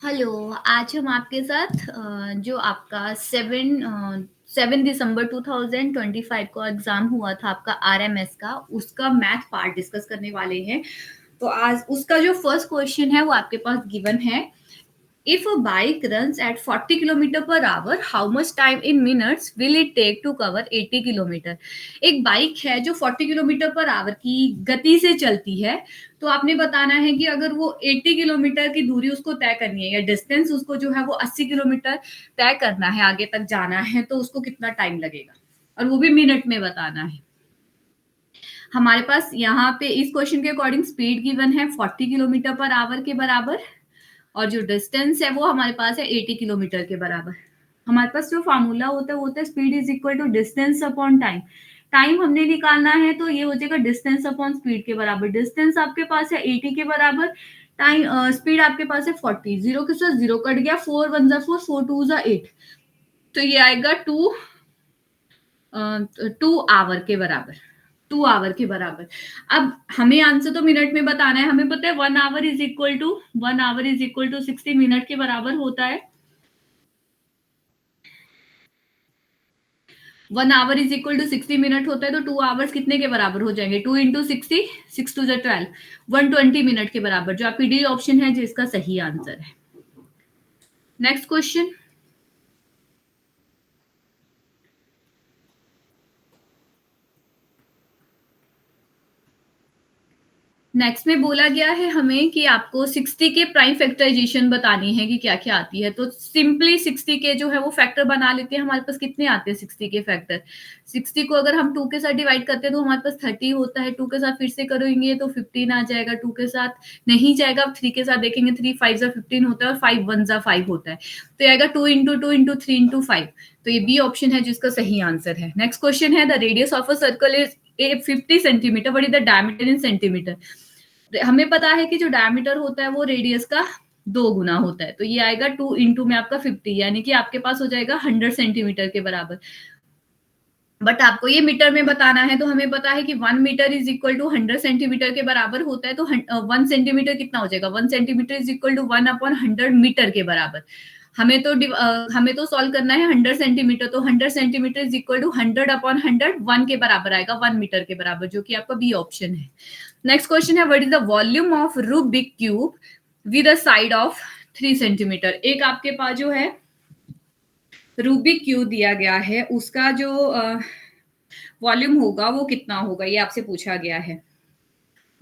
Hello, आज हम आपके साथ जो आपका 7 दिसंबर 2025 को एग्ज़ाम हुआ था आपका आरएमएस का, उसका मैथ पार्ट डिस्कस करने वाले हैं। तो आज उसका जो फर्स्ट क्वेश्चन है वो आपके पास गिवन है। If a bike runs at 40 kilometre per hour, how much time in minutes will it take to cover 80 kilometre? एक बाइक है जो 40 किलोमीटर पर आवर की गति से चलती है, तो आपने बताना है कि अगर वो 80 किलोमीटर की दूरी उसको तय करनी है या डिस्टेंस उसको जो है वो 80 किलोमीटर तय करना है, आगे तक जाना है, तो उसको कितना टाइम लगेगा? और वो भी मिनट में बताना है। हमारे पास यहाँ पे इस क्वेश्चन के अकॉर्डिंग स्पीड गिवन है 40 किलोमीटर पर आवर के बराबर और जो डिस्टेंस है वो हमारे पास है 80 किलोमीटर के बराबर। हमारे पास जो फार्मूला होता है वो होता है speed is equal to distance upon time. Time हमने निकालना है तो ये हो जाएगा डिस्टेंस अपॉन स्पीड के बराबर। डिस्टेंस आपके पास है 80 के बराबर, टाइम स्पीड आपके पास है 40। जीरो के साथ जीरो कट गया, 4 1 जा 4, 4 2 जा 8, तो ये आएगा 2 आवर के बराबर। 2 आवर के बराबर। अब हमें आंसर तो मिनट में बताना है। हमें पता है 1 hour is equal to 60 minute के बराबर होता है। 1 hour is equal to 60 minute होता है, तो 2 आवर्स कितने के बराबर हो जाएंगे? 2 इंटू 60, 6 टू 12, 120 मिनट के बराबर, जो आपकी डी ऑप्शन है जिसका सही आंसर है। Next question. नेक्स्ट में बोला गया है हमें कि आपको 60 के प्राइम फैक्टराइजेशन बतानी है कि क्या-क्या आती है। तो सिंपली 60 के जो है वो फैक्टर बना लेते हैं। हमारे पास कितने आते हैं 60 के फैक्टर? 60 को अगर हम 2 के साथ डिवाइड करते हैं तो हमारे पास 30 होता है। 2 के साथ फिर से करेंगे तो 15 आ जाएगा। 2 के साथ नहीं जाएगा, 3 के साथ देखेंगे, 3 5 जा 15 होता है और 5 1 जा 5 होता है। तो ये आएगा 2 इंटू 2 इंटू 3 इंटू 5। तो ये बी ऑप्शन है जिसका सही आंसर है। नेक्स्ट क्वेश्चन है the radius of a circle is 50 centimetre, what is the diameter in centimetre? हमें पता है कि जो डायमीटर होता है वो रेडियस का 2 गुना होता है, तो ये आएगा 2 इंटू में आपका 50, यानी कि आपके पास हो जाएगा 100 सेंटीमीटर के बराबर। बट आपको ये मीटर में बताना है, तो हमें पता है कि 1 metre is equal to 100 centimetre के बराबर होता है, तो 1 सेंटीमीटर कितना हो जाएगा? 1 centimetre is equal to 1 upon 100 metre के बराबर। हमें तो सॉल्व करना है 100 सेंटीमीटर, तो 100 centimetre is equal to 100 upon 100 1 के बराबर आएगा, 1 मीटर के बराबर, जो कि आपका बी ऑप्शन है। नेक्स्ट क्वेश्चन है what is the volume of Rubik cube with a side of 3 centimetre? एक आपके पास जो है रूबिक क्यूब दिया गया है, उसका जो वॉल्यूम होगा वो कितना होगा, ये आपसे पूछा गया है।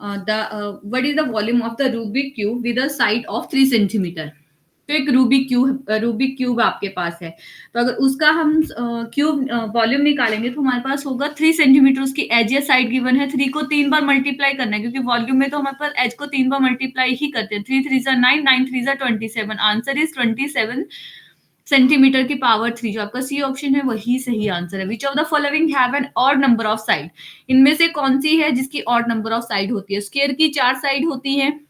What is the volume of the Rubik cube with a side of 3 centimetre? तो एक रूबिक क्यूब आपके पास है, तो अगर उसका हम क्यूब वॉल्यूम निकालेंगे तो हमारे पास होगा 3 सेंटीमीटर। उसकी एज या साइड गिवन है, 3 को 3 बार मल्टीप्लाई करना है, क्योंकि वॉल्यूम में तो हमारे पास एज को 3 बार मल्टीप्लाई ही करते हैं। 3 3 9, 9 3 27। आंसर इज 27 सेंटीमीटर की पावर 3। जो आपका सी ऑप्शन है वही सही आंसर है। Which of the following have an odd number of side? इनमें से कौन सी है जिसकी ऑड नंबर ऑफ साइड होती है? स्क्वायर की 4 साइड होती है,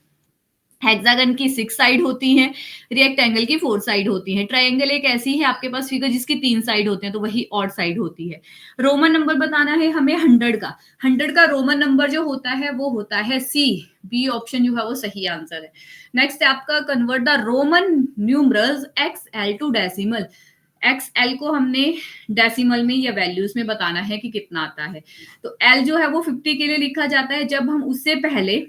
हेक्सागन की 6 साइड होती हैं, रेक्टेंगल की 4 साइड होती हैं। ट्रायंगल एक ऐसी है आपके पास फिगर जिसकी 3 साइड होते हैं, तो वही ऑड साइड होती है। रोमन नंबर बताना है हमें 100 का। 100 का रोमन नंबर जो होता है वो होता है सी। बी ऑप्शन जो है वो सही आंसर है। नेक्स्ट है आपका convert the Roman numerals XL to decimal. XL को हमने डेसिमल में या वैल्यूज में बताना है कि कितना आता है। तो एल जो है वो 50 के लिए लिखा जाता है जब हम उससे पहले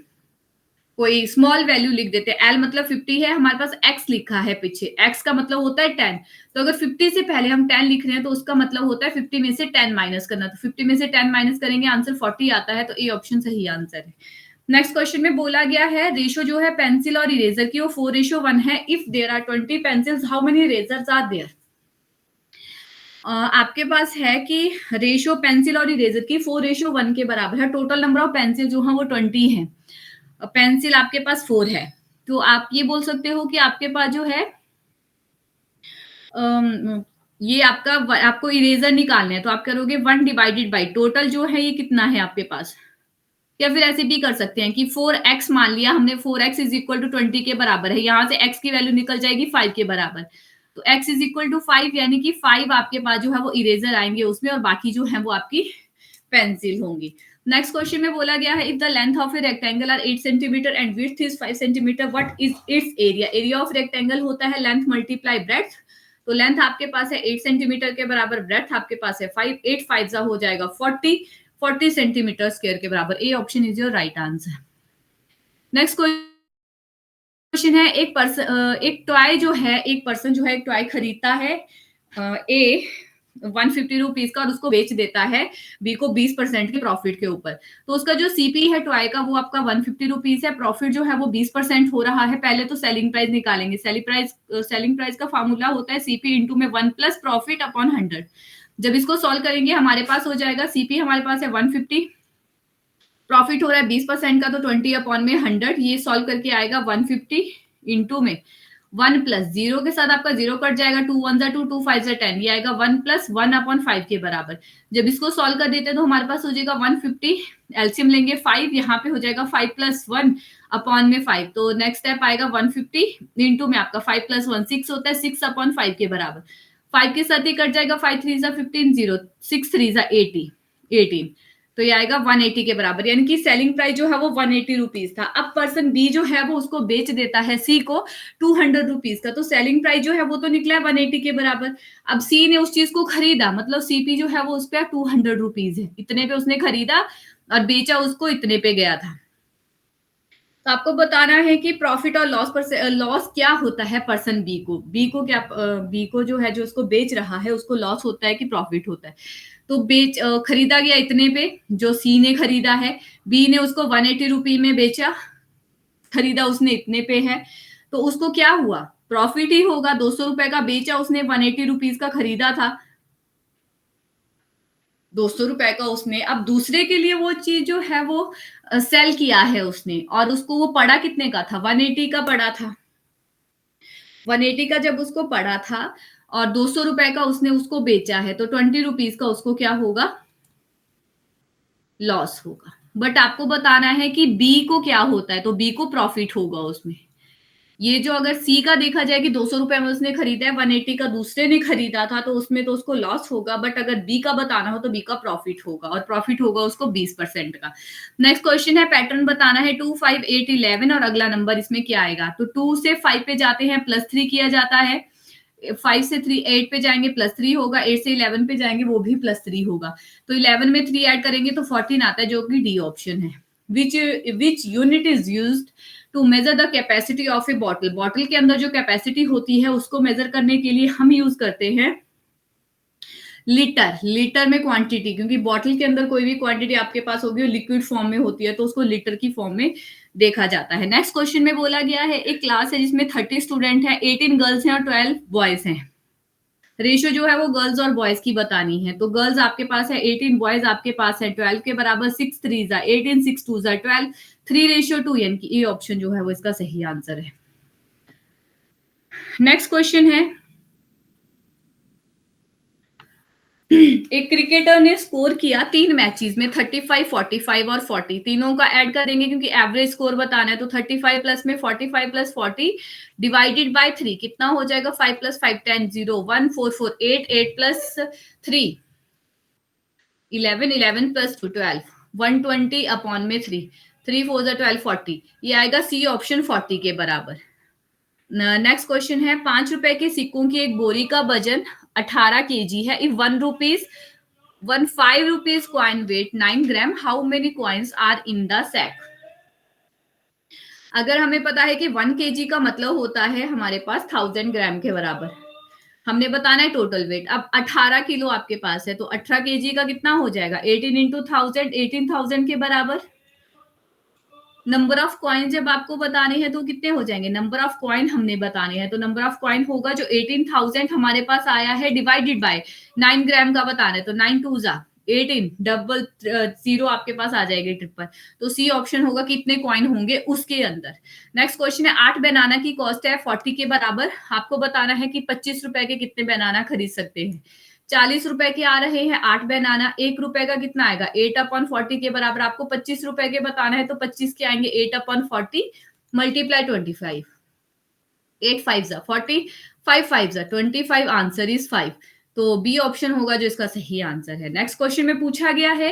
कोई स्मॉल वैल्यू लिख देते हैं। एल मतलब 50 है, हमारे पास एक्स लिखा है पीछे, एक्स का मतलब होता है 10। तो अगर 50 से पहले हम 10 लिख रहे हैं तो उसका मतलब होता है 50 में से 10 माइनस करना। तो 50 में से 10 माइनस करेंगे, आंसर 40 आता है, तो ए ऑप्शन सही आंसर है। नेक्स्ट क्वेश्चन में बोला गया है रेशो जो है पेंसिल और इरेजर की वो 4:1 है। If there are 20 pencils, how many erasers are there? आपके पास है कि रेशो पेंसिल और इरेजर की 4:1 के बराबर है। टोटल नंबर ऑफ पेंसिल जो है वो 20 है, पेंसिल आपके पास 4 है। तो आप ये बोल सकते हो कि आपके पास जो है ये आपको इरेजर निकालने हैं, तो आप करोगे 1 डिवाइडेड बाय टोटल जो है ये कितना है आपके पास। या फिर ऐसे भी कर सकते हैं कि 4x मान लिया हमने, 4x इज इक्वल टू 20 के बराबर है। यहाँ से x की वैल्यू निकल जाएगी 5 के बराबर, तो x इज इक्वल टू 5, यानी कि 5 आपके पास जो है वो इरेजर आएंगे उसमें, और बाकी जो है वो आपकी पेंसिल होंगी। नेक्स्ट क्वेश्चन में बोला गया है if the length of a rectangle are 8 centimetre and width is 5 centimetre what is its area. Area of rectangle होता है लेंथ मल्टीप्लाई ब्रेड्थ। तो लेंथ आपके पास है 8 सेंटीमीटर के बराबर, ब्रेड्थ आपके पास है 5, 8 5 हो जाएगा 40 सेंटीमीटर स्क्वायर के बराबर। A option is your right answer. Next question है एक टॉय जो है, एक पर्सन जो है एक टॉय खरीदता है ए 150 रुपीज का और उसको बेच देता है बी को 20% के प्रॉफिट के ऊपर। तो उसका जो सीपी है टॉय का वो आपका 150 रुपीज है, प्रॉफिट जो है वो 20% हो रहा है। पहले तो सेलिंग प्राइस निकालेंगे। सेलिंग प्राइस का फॉर्मूला होता है सीपी इंटू में 1 प्लस प्रॉफिट अपॉन 100। जब इसको सॉल्व करेंगे हमारे पास हो जाएगा सीपी हमारे पास है 150, प्रॉफिट हो रहा है 20% का तो 20 अपॉन में 100। ये सॉल्व करके आएगा 150 इंटू में 1 प्लस 0 के साथ आपका 0 कट जाएगा, 2 1 2 2 5 10, ये आएगा 1 प्लस 1 अपॉन 5 के बराबर। जब इसको सॉल्व कर देते हैं तो हमारे पास हो जाएगा 150, एलसीएम लेंगे 5, यहाँ पे हो जाएगा 5 प्लस 1 अपॉन में 5। तो नेक्स्ट स्टेप आएगा 150 इंटू में आपका 5 प्लस 1 6 होता है, 6 अपॉन 5 के बराबर। 5 के साथ ही कट जाएगा, 5 3 15 0, 6 3 18, तो ये आएगा 180 के बराबर। यानी कि सेलिंग प्राइस जो है वो 180 रुपीज था। अब पर्सन बी जो है वो उसको बेच देता है सी को 200 रुपीज का, तो सेलिंग प्राइस जो है वो तो निकला है 180 के बराबर। अब सी ने उस चीज को खरीदा, मतलब सीपी जो है वो उस पर 200 रुपीज है, इतने पे उसने खरीदा और बेचा उसको इतने पे गया था। तो आपको बताना है कि प्रॉफिट और लॉस क्या होता है पर्सन बी को जो है जो उसको बेच रहा है उसको लॉस होता है कि प्रॉफिट होता है। तो खरीदा गया इतने पे, जो सी ने खरीदा है, बी ने उसको 180 रुपी में बेचा, खरीदा उसने इतने पे है, तो उसको क्या हुआ, प्रॉफिट ही होगा। 200 रुपए का बेचा उसने, 180 रुपीज का खरीदा था, 200 रुपए का उसने अब दूसरे के लिए वो चीज जो है वो सेल किया है उसने, और उसको वो पड़ा कितने का था, 180 का पड़ा था। 180 का जब उसको पड़ा था और 200 रुपए का उसने उसको बेचा है, तो 20 रुपीज का उसको क्या होगा, लॉस होगा। बट आपको बताना है कि बी को क्या होता है, तो बी को प्रॉफिट होगा उसमें। ये जो अगर सी का देखा जाए कि 200 रुपए में उसने खरीदा है, 180 का दूसरे ने खरीदा था, तो उसमें तो उसको लॉस होगा। बट अगर बी का बताना हो तो बी का प्रॉफिट होगा, और प्रॉफिट होगा उसको 20% का। नेक्स्ट क्वेश्चन है, पैटर्न बताना है 2 5 8 11 और अगला नंबर इसमें क्या आएगा। तो 2 से 5 पे जाते हैं +3 किया जाता है, 5 से 3 8 पे जाएंगे +3 होगा, 8 से 11 पे जाएंगे वो भी +3 होगा। तो 11 में 3 ऐड करेंगे तो 14 आता है, जो कि डी ऑप्शन है। Which unit is used to measure the capacity of a bottle. Bottle के अंदर जो कैपेसिटी होती है उसको मेजर करने के लिए हम यूज करते हैं लीटर में क्वांटिटी, क्योंकि बॉटल के अंदर कोई भी क्वांटिटी आपके पास होगी वो लिक्विड फॉर्म में होती है, तो उसको लीटर की फॉर्म में देखा जाता है। नेक्स्ट क्वेश्चन में बोला गया है एक क्लास है जिसमें 30 स्टूडेंट है, 18 गर्ल्स हैं और 12 बॉयज हैं। रेशियो जो है वो गर्ल्स और बॉयज की बतानी है। तो गर्ल्स आपके पास है 18, बॉयज आपके पास है 12 के बराबर। 6 3 18, 6 2 12, 3:2, यानी कि ए ऑप्शन जो है वो इसका सही आंसर है। नेक्स्ट क्वेश्चन है, एक क्रिकेटर ने स्कोर किया 3 मैचेस में 35 45 और 40, तीनों का ऐड करेंगे क्योंकि एवरेज स्कोर बताना है। तो 35 प्लस में 45 प्लस 40 डिवाइडेड बाय 3 कितना हो जाएगा, 5 प्लस 5 10 0 1 4 4 8 8 प्लस 3 11 11 प्लस 2 12 120 अपॉन में 3 3 4 12 40, ये आएगा सी ऑप्शन 40 के बराबर। नेक्स्ट क्वेश्चन है, 5 रुपए के सिक्कों की एक बोरी का वजन 18 केजी है। If 5 rupees coin weight 9 gram, how many coins are in the sack? अगर हमें पता है कि 1 केजी का मतलब होता है हमारे पास 1000 ग्राम के बराबर, हमने बताना है टोटल वेट। अब 18 किलो आपके पास है तो 18 केजी का कितना हो जाएगा, 18 इंटू 1000, 18,000 के बराबर। नंबर ऑफ कॉइन जब आपको बताने हैं तो कितने हो जाएंगे, नंबर ऑफ कॉइन हमने बताने हैं, तो नंबर ऑफ कॉइन होगा जो 18,000 हमारे पास आया है डिवाइडेड बाय 9 ग्राम का बताना है, तो 9 2 18, डबल 0 आपके पास आ जाएगी ट्रिपल, तो सी ऑप्शन होगा कितने कॉइन होंगे उसके अंदर। नेक्स्ट क्वेश्चन है, 8 बनाना की कॉस्ट है 40 के बराबर, आपको बताना है कि 25 रुपए के कितने बनाना खरीद सकते हैं। 40 रुपए के आ रहे हैं 8 बनाना, 1 रुपए का कितना आएगा, 8/40 के बराबर। आपको 25 रुपए के बताना है तो 25 के आएंगे 8/40 मल्टीप्लाई 25, 8 5 40, 5 5 25, आंसर इज 5। तो बी ऑप्शन होगा जो इसका सही आंसर है। नेक्स्ट क्वेश्चन में पूछा गया है,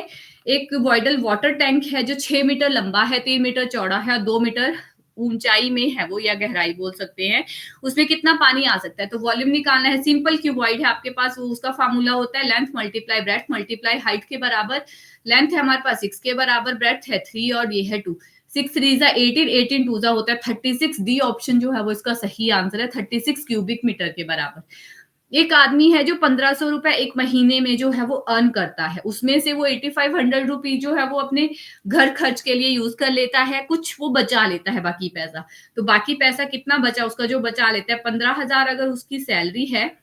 एक क्यूबॉइडल वाटर टैंक है जो 6 मीटर लंबा है, 3 मीटर चौड़ा है और 2 मीटर ऊंचाई में है वो, या गहराई बोल सकते हैं। उसमें कितना पानी आ सकता है? तो वॉल्यूम निकालना है। सिंपल क्यूबॉइड है आपके पास, वो उसका फार्मूला होता है length multiply breadth multiply height के बराबर। लेंथ है हमारे पास 6 के बराबर, ब्रेड्थ है 3 और ये है 2। 6 3 जा 18, 18 2 जा होता है 36। डी ऑप्शन जो है वो इसका सही आंसर है, 36 क्यूबिक मीटर के बराबर। एक आदमी है जो 1500 रुपए एक महीने में जो है वो अर्न करता है, उसमें से वो 8500 रुपीज जो है वो अपने घर खर्च के लिए यूज कर लेता है, कुछ वो बचा लेता है बाकी पैसा। तो बाकी पैसा कितना बचा उसका जो बचा लेता है, 15,000 अगर उसकी सैलरी है,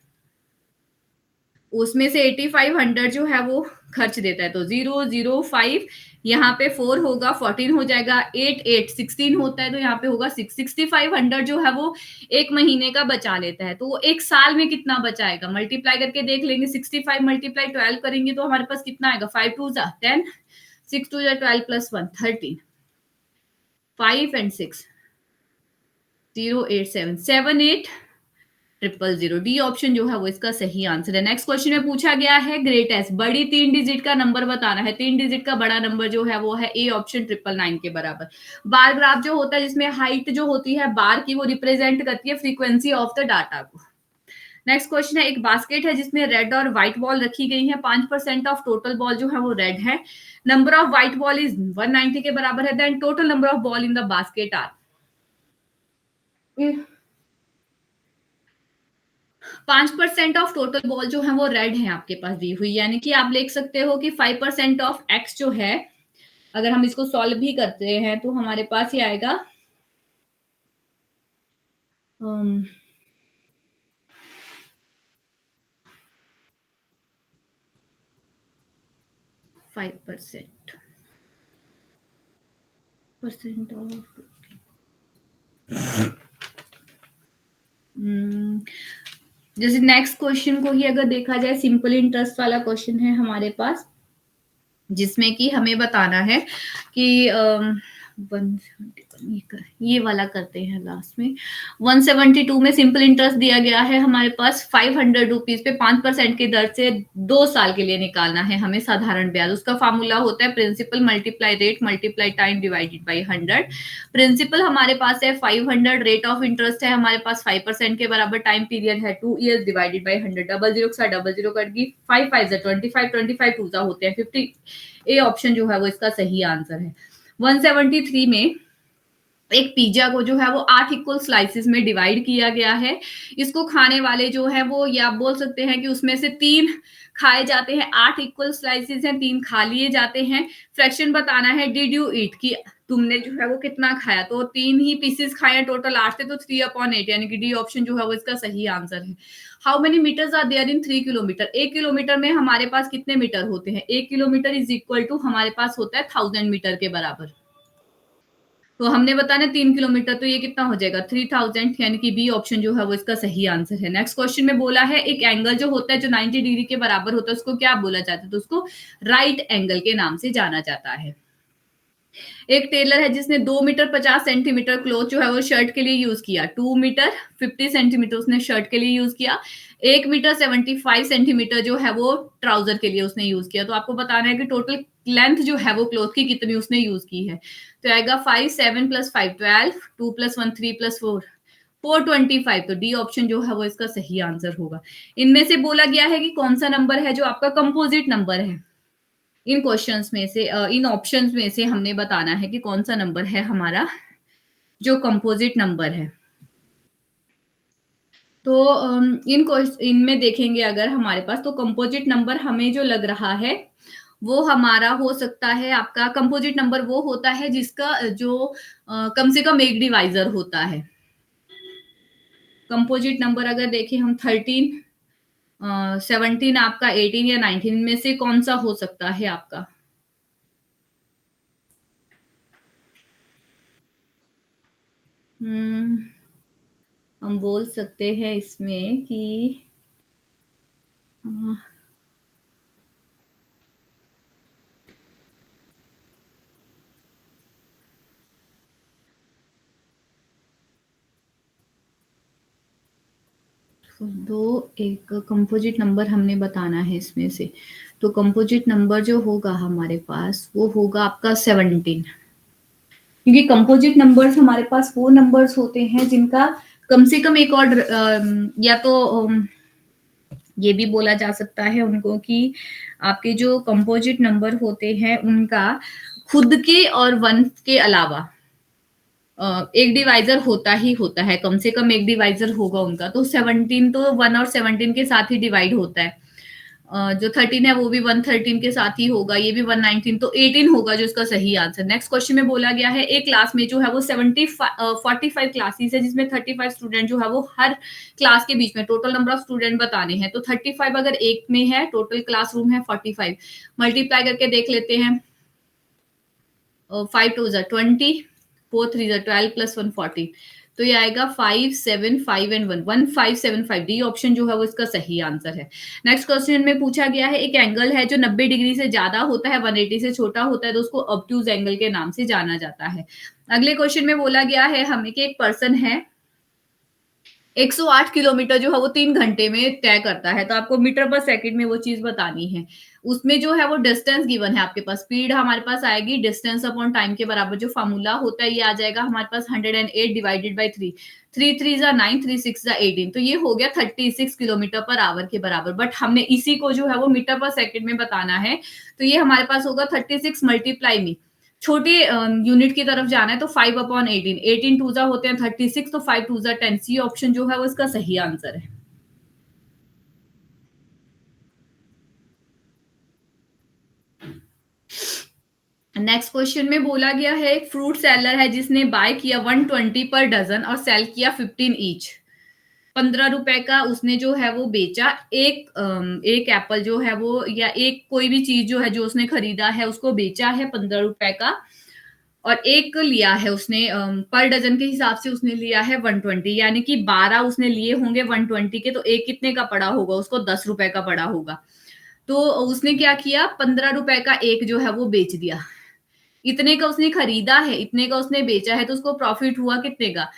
उसमें से 8500 जो है वो खर्च देता है। तो 005, यहाँ पे 4 होगा, 14 हो जाएगा, 8 8 16 होता है, तो यहाँ पे होगा 6। 6500 जो है वो एक महीने का बचा लेता है। तो वो एक साल में कितना बचाएगा, मल्टीप्लाई करके देख लेंगे। 65 मल्टीप्लाई 12 करेंगे तो हमारे पास कितना आएगा, 5 2 जा 10, 6 2 जा 12 plus 1 13, 5 and 6 0 8 7 7 8 triple zero. D option जो है वो इसका सही आंसर है। नेक्स्ट क्वेश्चन में पूछा गया है ग्रेटेस्ट, बड़ी 3 डिजिट का नंबर बताना है। 3 डिजिट का बड़ा नंबर जो है वो है ए ऑप्शन 999 के बराबर। बार ग्राफ जो होता है जिसमें हाइट जो होती है बार की, वो रिप्रेजेंट करती है फ्रीक्वेंसी ऑफ द डाटा को। नेक्स्ट क्वेश्चन है, एक बास्केट है जिसमें रेड और व्हाइट बॉल रखी गई है। 5% ऑफ टोटल बॉल जो है वो रेड है। Number of white ball is 190 के बराबर है। Then total number of ball in the basket are, 5% of total ball जो है वो रेड है आपके पास दी हुई, यानी कि आप लिख सकते हो कि 5% ऑफ एक्स जो है, अगर हम इसको सॉल्व भी करते हैं तो हमारे पास ये आएगा 5% परसेंट ऑफ, जैसे नेक्स्ट क्वेश्चन को ही अगर देखा जाए, सिंपल इंटरेस्ट वाला क्वेश्चन है हमारे पास, जिसमें कि हमें बताना है कि 171, ये वाला करते हैं लास्ट में। 172 में सिंपल इंटरेस्ट दिया गया है हमारे पास 500 रुपीज पे 5% की दर से 2 साल के लिए निकालना है हमें साधारण ब्याज। उसका फार्मूला होता है principal multiply rate multiply time divided by 100। Principal हमारे पास है 500, रेट ऑफ इंटरेस्ट है हमारे पास 5% के बराबर, टाइम पीरियड है 2 years divided by 100। Double zero के साथ डबल जीरो कटगी, 5 5 25, 25 टू होते हैं 50। ए ऑप्शन जो है वो इसका सही आंसर है। 173 में एक पिज्जा को जो है वो 8 इक्वल स्लाइसेस में डिवाइड किया गया है। इसको खाने वाले जो है वो, या आप बोल सकते हैं कि उसमें से 3 खाए जाते हैं। 8 इक्वल स्लाइसेस हैं, 3 खा लिए जाते हैं। फ्रैक्शन बताना है, डिड यू ईट, कि तुमने जो है वो कितना खाया। तो 3 ही पीसेस खाए, टोटल 8 थे, तो 3/8, यानी कि डी ऑप्शन जो है वो इसका सही आंसर है। How many metres are there in 3 kilometre, 1 kilometre में हमारे पास कितने मीटर होते हैं। 1 किलोमीटर इज इक्वल टू हमारे पास होता है 1000 मीटर के बराबर। तो हमने बताना 3 किलोमीटर, तो ये कितना हो जाएगा 3000, यानी कि बी ऑप्शन जो है वो इसका सही आंसर है। नेक्स्ट क्वेश्चन में बोला है एक एंगल जो होता है जो 90 डिग्री के बराबर होता है उसको क्या बोला जाता है, तो उसको राइट एंगल के नाम से जाना जाता है। एक टेलर है जिसने 2 मीटर 50 सेंटीमीटर क्लोथ जो है वो शर्ट के लिए यूज किया। 2 मीटर 50 सेंटीमीटर उसने शर्ट के लिए यूज किया। 1 मीटर 75 सेंटीमीटर जो है वो ट्राउजर के लिए उसने यूज किया। तो आपको बताना है कि टोटल लेंथ जो है वो क्लोथ की कितनी उसने यूज की है। तो आएगा 5 7 प्लस 5 12, 2 प्लस 1 3 प्लस 4 425। तो डी ऑप्शन जो है वो इसका सही आंसर होगा। इनमें से बोला गया है कि कौन सा नंबर है जो आपका कंपोजिट नंबर है। इन क्वेश्चंस में से इन ऑप्शंस में से हमने बताना है कि कौन सा नंबर है हमारा जो कंपोजिट नंबर है। तो इनमें देखेंगे अगर हमारे पास, तो कंपोजिट नंबर हमें जो लग रहा है वो हमारा हो सकता है, आपका कंपोजिट नंबर वो होता है जिसका जो कम से कम एक डिवाइजर होता है। कंपोजिट नंबर अगर देखें हम 13, 17 आपका, 18 या 19 में से कौन सा हो सकता है आपका। हम्म हम बोल सकते हैं इसमें कि अ, दो एक कंपोजिट नंबर हमने बताना है इसमें से, तो कंपोजिट नंबर जो होगा हमारे पास वो होगा आपका 17, क्योंकि कंपोजिट नंबर्स हमारे पास वो नंबर्स होते हैं जिनका कम से कम एक और या तो ये भी बोला जा सकता है उनको कि आपके जो कंपोजिट नंबर होते हैं उनका खुद के और वन के अलावा एक डिवाइजर होता ही होता है, कम से कम एक डिवाइजर होगा उनका। तो 17 तो 1 और 17 के साथ ही डिवाइड होता है। जो 13 है वो भी 113 के साथ ही होगा, ये भी 119, तो 18 होगा जो इसका सही आंसर। नेक्स्ट क्वेश्चन में बोला गया है एक क्लास में जो है वो 45 क्लासेस है, जिसमें 35 स्टूडेंट जो है वो हर क्लास के बीच में टोटल नंबर ऑफ स्टूडेंट बताने हैं। तो 35 अगर एक में है, टोटल क्लासरूम है 45, मल्टीप्लाई करके देख लेते हैं। 5 2 20, 4 3 12 प्लस 1 14, तो ये आएगा 5 7 5 एंड 1 1575। डी ऑप्शन जो है वो इसका सही आंसर है। नेक्स्ट क्वेश्चन में पूछा गया है एक एंगल है जो 90 डिग्री से ज्यादा होता है, 180 से छोटा होता है, तो उसको ऑब्ट्यूज एंगल के नाम से जाना जाता है। अगले क्वेश्चन में बोला गया है हमें कि एक पर्सन है 108 किलोमीटर जो है वो 3 घंटे में तय करता है, तो आपको मीटर पर सेकंड में वो चीज़ बतानी है। उसमें जो है वो डिस्टेंस गिवन है आपके पास, स्पीड हमारे पास आएगी डिस्टेंस अपॉन टाइम के बराबर, जो फार्मूला होता है ये आ जाएगा हमारे पास 108 डिवाइडेड बाय 3, 3 3 जा 9, 3 6 जा 18, तो ये हो गया 36 किलोमीटर पर आवर के बराबर। बट हमने इसी को जो है वो मीटर पर सेकंड में बताना है, तो ये हमारे पास होगा 36 मल्टीप्लाई में छोटे यूनिट की तरफ जाना है तो 5/18, 18 टू जा होते हैं 36, तो 5 टू जा 10, सी ऑप्शन जो है वो इसका सही आंसर है। नेक्स्ट क्वेश्चन में बोला गया है एक फ्रूट सेलर है जिसने बाय किया 120 पर डजन और सेल किया 15 ईच, 15 रुपए का उसने जो है वो बेचा। एक एप्पल जो है वो या एक कोई भी चीज जो है जो उसने खरीदा है उसको बेचा है 15 रुपए का, और एक लिया है उसने पर डजन के हिसाब से उसने लिया है 120, यानी कि 12 उसने लिए होंगे 120 के, तो एक कितने का पड़ा होगा उसको 10 रुपए का पड़ा होगा। तो उसने क्या किया 15 रुपए का एक जो है वो बेच दिया, इतने का उसने खरीदा है, इतने का उसने बेचा है, तो उसको प्रॉफिट हुआ कितने का।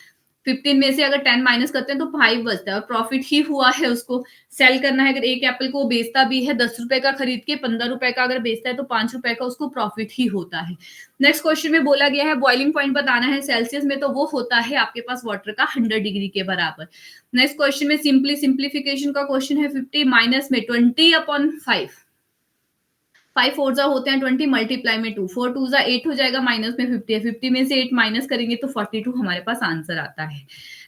15 में से अगर 10 माइनस करते हैं तो 5 बचता है और प्रॉफिट ही हुआ है उसको। सेल करना है, अगर एक एप्पल को वो बेचता भी है 10 रुपए का खरीद के, 15 रुपए का अगर बेचता है तो 5 रुपए का उसको प्रॉफिट ही होता है। नेक्स्ट क्वेश्चन में बोला गया है बॉइलिंग पॉइंट बताना है सेल्सियस में, तो वो होता है आपके पास वाटर का 100 डिग्री के बराबर। नेक्स्ट क्वेश्चन में सिंप्लीफिकेशन का क्वेश्चन है, 50 माइनस में 20/5, 5 फोर जा होते हैं 20, मल्टीप्लाई में 2, 4 टू जा 8 हो जाएगा, माइनस में 50 है, 50 में से 8 माइनस करेंगे तो 42 हमारे पास आंसर आता है।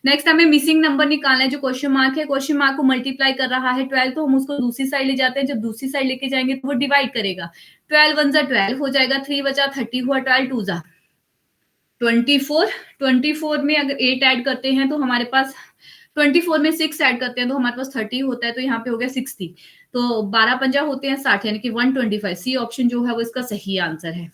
नेक्स्ट हमें मिसिंग नंबर निकालना है, जो क्वेश्चन मार्क है, क्वेश्चन मार्क को मल्टीप्लाई कर रहा है 12, तो हम उसको दूसरी साइड ले जाते हैं, जब दूसरी साइड लेके जाएंगे तो वो डिवाइड करेगा, 12 1 जा 12 हो जाएगा, 3 बचा 30 हुआ, 12 2 जा 24, 24 में अगर 8 ऐड करते हैं तो हमारे पास 24 में 6 ऐड करते हैं तो हमारे पास 30 होता है, तो यहाँ पे हो गया 60, तो 12 पंजा होते हैं 60, यानी कि 125, सी ऑप्शन जो है वो इसका सही आंसर है।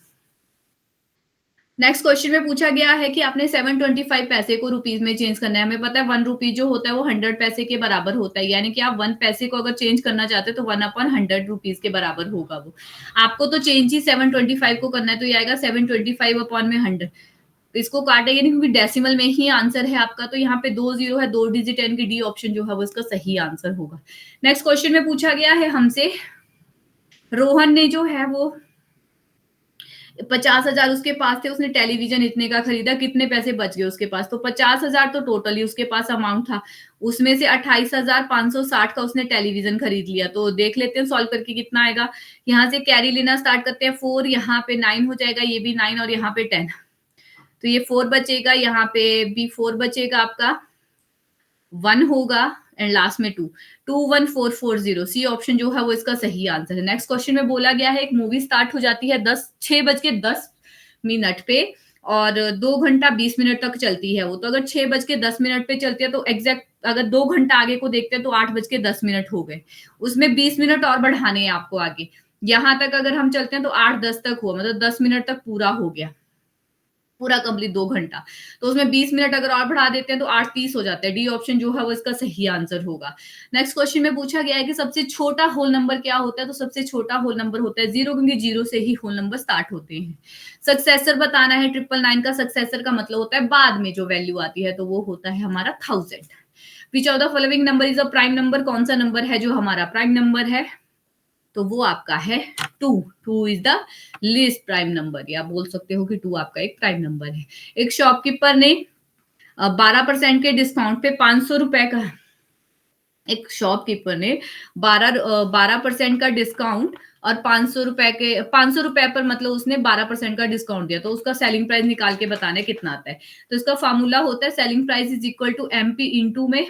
नेक्स्ट क्वेश्चन में पूछा गया है कि आपने 725 पैसे को रुपीज में चेंज करना है। हमें पता है 1 रुपी जो होता है वो 100 पैसे के बराबर होता है, यानी कि आप 1 पैसे को अगर चेंज करना चाहते हैं तो 1/100 रुपीज के बराबर होगा वो। आपको तो चेंज ही 725 को करना है, तो ये आएगा 725/100। तो इसको काटेंगे नहीं क्योंकि डेसिमल में ही आंसर है आपका, तो यहाँ पे 2 जीरो है, 2 डिजिट, यानी कि डी ऑप्शन जो है वो इसका सही आंसर होगा। नेक्स्ट क्वेश्चन में पूछा गया है हमसे, रोहन ने जो है वो 50,000 उसके पास थे, उसने टेलीविजन इतने का खरीदा, कितने पैसे बच गए उसके पास, तो 50,000 तो टोटली उसके पास अमाउंट था, उसमें से 28,560 का उसने टेलीविजन खरीद लिया। तो देख लेते हैं सॉल्व करके कितना आएगा। यहाँ से कैरी लेना स्टार्ट करते हैं, 4 यहाँ पे 9 हो जाएगा, ये भी 9 और यहाँ पे 10, तो ये 4 बचेगा, यहाँ पे भी 4 बचेगा, आपका 1 होगा एंड लास्ट में 2, 21440, सी ऑप्शन जो है वो इसका सही आंसर है। नेक्स्ट क्वेश्चन में बोला गया है एक मूवी स्टार्ट हो जाती है 6:10 पे और 2 घंटा 20 मिनट तक चलती है वो, तो अगर 6:10 पे चलती है तो एग्जैक्ट अगर 2 घंटा आगे को देखते हैं तो 8:10 हो गए, उसमें 20 मिनट और बढ़ाने हैं आपको आगे, यहां तक अगर हम चलते हैं तो 8:10 तक हुआ, मतलब 10 मिनट तक पूरा हो गया, पूरा कंप्लीट 2 घंटा। तो उसमें 20 मिनट अगर और बढ़ा देते हैं तो 8:30 हो जाता है, डी ऑप्शन जो है वो इसका सही आंसर होगा। नेक्स्ट क्वेश्चन में पूछा गया है कि सबसे छोटा होल नंबर क्या होता है, तो सबसे छोटा होल नंबर होता है 0, क्योंकि 0 से ही होल नंबर स्टार्ट होते हैं। सक्सेसर बताना है, 999 का सक्सेसर का मतलब होता है बाद में जो वैल्यू आती है, तो वो होता है हमारा 1000। Which of the following number is a prime number, कौन सा नंबर है जो हमारा प्राइम नंबर है, तो वो आपका है 2। 2 is the least prime number, या बोल सकते हो कि 2 आपका एक प्राइम नंबर है। एक शॉपकीपर ने 12% के डिस्काउंट पे 500 रुपए का, एक शॉपकीपर ने 12% का डिस्काउंट और 500 रुपए पर, मतलब उसने 12% का डिस्काउंट दिया, तो उसका सेलिंग प्राइस निकाल के बताना है कितना आता है। तो इसका फॉर्मूला होता है selling price is equal to MP into में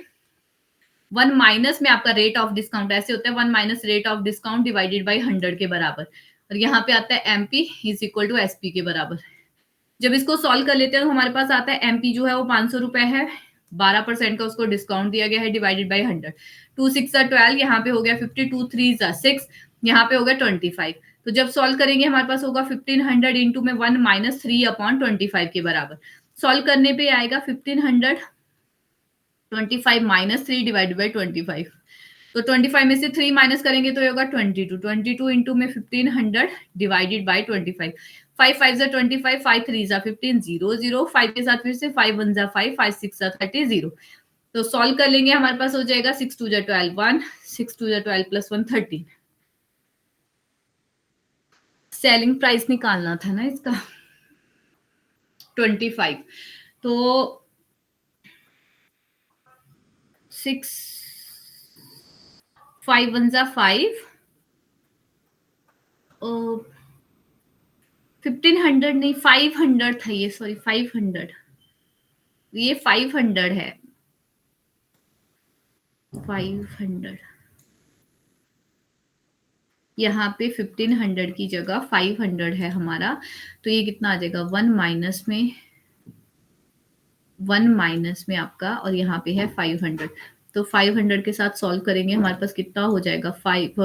1 माइनस में आपका रेट ऑफ डिस्काउंट, ऐसे होता है 1 minus rate of discount divided by 100 के बराबर, और यहाँ पे आता है MP is equal to SP के बराबर। जब इसको सॉल्व कर लेते हैं तो हमारे पास आता है एमपी जो है वो 500 रुपए है, 12% का उसको डिस्काउंट दिया गया है, डिवाइडेड बाई 100। 2 6 12, यहाँ पे हो गया 50, 2 3 6, यहाँ पे हो गया 25। तो जब सॉल्व करेंगे हमारे पास होगा 1500 इंटू में 1 माइनस 3 अपॉन 25 के बराबर। सॉल्व करने पे आएगा 1500 25 माइनस 3 डिवाइडेड बाई 25। तो 25 में से 3 माइनस करेंगे तो ये होगा 22। 22 इंटू में 1500 डिवाइडेड बाई 25। 5 5 जा 25, 5 3 जा 15, 0 0, 5 के साथ फिर से 5 1 जा 5, 5 6 जा 30, 0। तो सॉल्व कर लेंगे, हमारे पास हो जाएगा 6 2 जा 12 1, 6 2 जा 12 प्लस 1 13। सेलिंग प्राइस निकालना था ना इसका 25, तो 6 5 1 जा 5, 1500 नहीं 500 था ये, सॉरी 500, ये 500 है, 500 यहाँ पे 1500 की जगह 500 है हमारा, तो ये कितना आ जाएगा 1 माइनस में आपका, और यहाँ पे है 500। तो 500 के साथ सॉल्व करेंगे, हमारे पास कितना हो जाएगा 5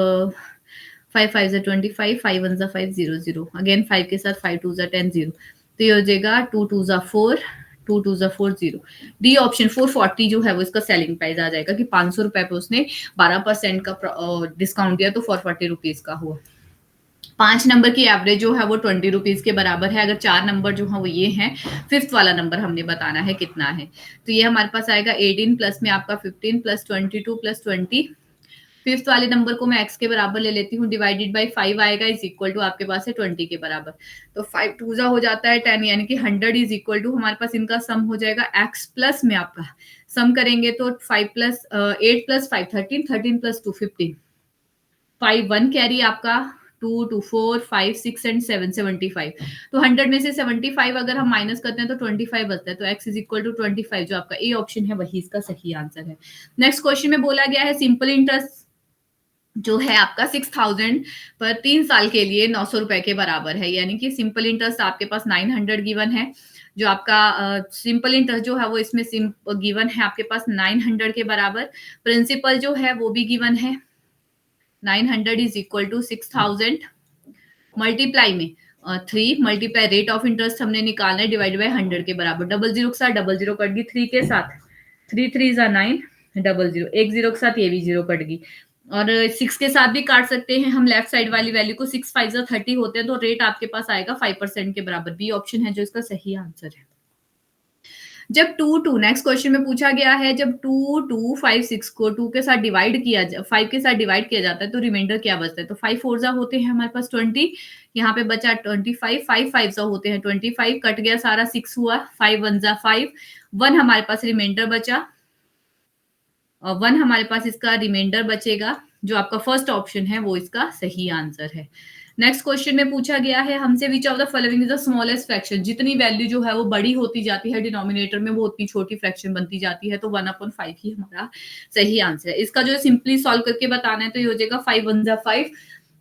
5 5 25, 5 1 5 0 0, अगेन 5 के साथ 5 2 10 0, तो ये हो जाएगा 2 2 4, 2 2 4 0। डी ऑप्शन 440 जो है वो इसका सेलिंग प्राइस आ जाएगा कि 500 रुपए पे उसने 12% का डिस्काउंट दिया, तो 440 रुपीज का हुआ। 5 नंबर की एवरेज जो है वो 20 रुपीज के बराबर है। अगर 4 नंबर जो है वो ये हैं, फिफ्थ वाला नंबर हमने बताना है कितना है, तो ये हमारे पास आएगा 18 प्लस में आपका 15 प्लस 22 प्लस 20। फिफ्थ वाले नंबर को मैं x के बराबर ले लेती हूँ, डिवाइडेड बाई 5 आएगा, इज इक्वल टू आपके पास है 20 के बराबर। तो 5 2 जा हो जाता है 10, यानी कि 100 इज इक्वल टू हमारे पास इनका सम हो जाएगा x प्लस में आपका सम करेंगे तो 5 प्लस 8 प्लस 5 13, 13 प्लस 2 15, 5 1 कैरी आपका 2 2 4 5 6 एंड 7 75। तो 100 में से 75 अगर हम माइनस करते हैं तो 25 बचता है, तो x इज इक्वल टू 25, जो आपका ए ऑप्शन है वही इसका सही आंसर है। नेक्स्ट क्वेश्चन में बोला गया है सिंपल इंटरेस्ट जो है आपका 6000 पर 3 साल के लिए 900 रुपए के बराबर है, यानी कि सिंपल इंटरेस्ट आपके पास 900 गिवन है, जो आपका सिंपल इंटरेस्ट जो है वो इसमें गिवन है आपके पास 900 के बराबर। प्रिंसिपल जो है वो भी गिवन है 900 इज इक्वल टू 6000 मल्टीप्लाई में 3 मल्टीप्लाई रेट ऑफ इंटरेस्ट हमने निकालना है डिवाइड बाय 100 के बराबर। 00 के साथ 00 कट गई, 3 के साथ 3 3 जा 9, 00 एक 0 के साथ ये भी 0 कट गई, और 6 के साथ भी काट सकते हैं हम लेफ्ट साइड वाली वैल्यू को। 6 5 जा 30 होते हैं, तो रेट आपके पास आएगा 5% के बराबर। बी ऑप्शन है जो इसका सही आंसर है। जब 2 2 नेक्स्ट क्वेश्चन में पूछा गया है, जब 2 2 5 6 को 2 के साथ डिवाइड किया 5 के साथ डिवाइड किया जाता है तो रिमाइंडर क्या बचता है, तो 5 4 जा होते हैं हमारे पास 20, यहाँ पे बचा 25, 5 5 जा होते हैं 25, कट गया सारा 6 हुआ, 5 1 जा 5, 1 हमारे पास रिमाइंडर बचा, और 1 हमारे पास इसका रिमाइंडर बचेगा, जो आपका फर्स्ट ऑप्शन है वो इसका सही आंसर है। नेक्स्ट क्वेश्चन में पूछा गया है हमसे which of the following is the smallest fraction. जितनी वैल्यू जो है वो बड़ी होती जाती है डिनोमिनेटर में, वो उतनी छोटी फ्रैक्शन बनती जाती है, तो 1/5 ही हमारा सही आंसर है। इसका जो सिंपली सॉल्व करके बताना है तो ये हो जाएगा 5 1 जा 5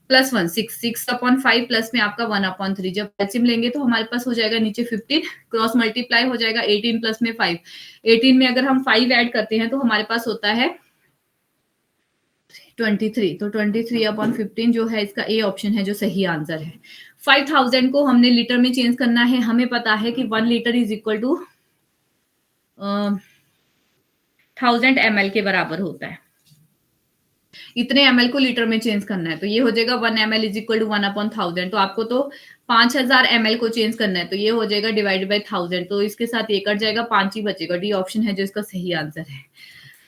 प्लस 1 6, 6/5 प्लस में आपका 1/3। जब एलसीएम लेंगे तो हमारे पास हो जाएगा नीचे 15, क्रॉस मल्टीप्लाई हो जाएगा 18 प्लस में 5, 18 में अगर हम 5 ऐड करते हैं तो हमारे पास होता है 23, तो 23/15 जो है इसका ए ऑप्शन है जो सही आंसर है। 5000 को हमने लीटर में चेंज करना है, हमें पता है कि 1 litre is equal to 1000 ml के बराबर होता है। इतने ml को लीटर में चेंज करना है, तो ये हो जाएगा 1 ml इज इक्वल टू 1/1000। तो आपको तो 5000 ml को चेंज करना है, तो ये हो जाएगा डिवाइडेड बाय 1000, तो इसके साथ ये कट जाएगा, 5 ही बचेगा। डी ऑप्शन है जो इसका सही आंसर है।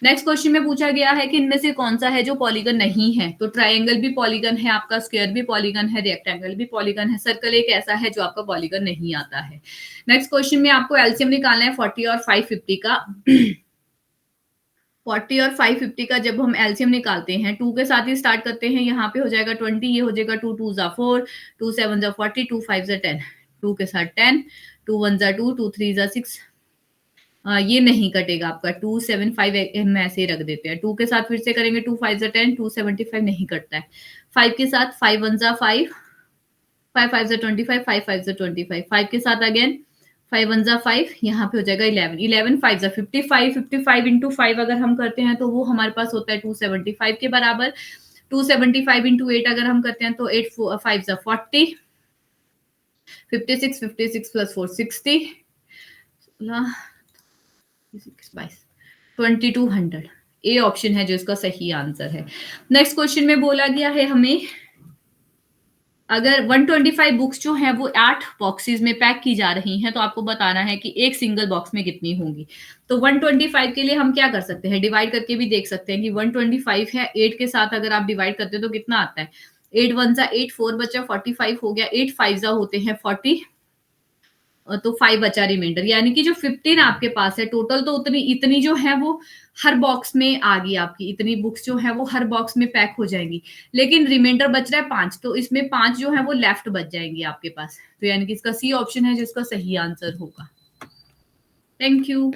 नेक्स्ट क्वेश्चन में पूछा गया है कि इनमें से कौन सा है जो पॉलीगन नहीं है। तो ट्राइंगल भी पॉलीगन है आपका, स्क्वायर भी पॉलीगन है, रेक्टेंगल भी पॉलीगन है, सर्कल एक ऐसा है जो आपका पॉलीगन नहीं आता है। नेक्स्ट क्वेश्चन में आपको एलसीएम निकालना है 40 और 550 का। 40 और 550 का जब हम एलसीएम निकालते हैं, 2 के साथ ही स्टार्ट करते हैं, यहाँ पे हो जाएगा 20, ये हो जाएगा 2 2 जा 4, 2 7 जा 40, 2 5 जा 10, 2 के साथ 10, 2 1 जा 2, 2 3 जा 6, ये नहीं कटेगा आपका 275, हम ऐसे ही रख देते हैं। 2 के साथ फिर से करेंगे, 2 5 जा 10, 275 नहीं कटता है। 5 के साथ 5 1 जा 5, 5 5 जा 25, 5 5 जा 25, 5 के साथ अगेन 5 1 जा 5, यहाँ पे हो जाएगा 11, 11 5 जा 55, 55 इंटू 5 अगर हम करते हैं तो वो हमारे पास होता है 275 के बराबर। 275 इंटू 8 अगर हम करते हैं तो 8 5 जा 40, 56, 56 प्लस 4 60, 2200। ए ऑप्शन है जो इसका सही आंसर है। नेक्स्ट क्वेश्चन में बोला गया है हमें, अगर 125 बुक्स जो हैं वो 8 बॉक्सेस में पैक की जा रही हैं, तो आपको बताना है कि एक सिंगल बॉक्स में कितनी होंगी। तो 125 के लिए हम क्या कर सकते हैं, डिवाइड करके भी देख सकते हैं कि 125 है, 8 के साथ अगर आप डिवाइड करते हो तो कितना आता है। 8 1 जा 8, 4 बचा 45 हो गया, 8 5 जा होते हैं 40, तो 5 बचा रिमाइंडर, यानी कि जो 15 आपके पास है टोटल, तो उतनी इतनी जो है वो हर बॉक्स में आ गई आपकी, इतनी बुक्स जो है वो हर बॉक्स में पैक हो जाएंगी। लेकिन रिमाइंडर बच रहा है 5, तो इसमें 5 जो है वो लेफ्ट बच जाएंगी आपके पास। तो यानी कि इसका सी ऑप्शन है जिसका सही आंसर होगा। Thank you.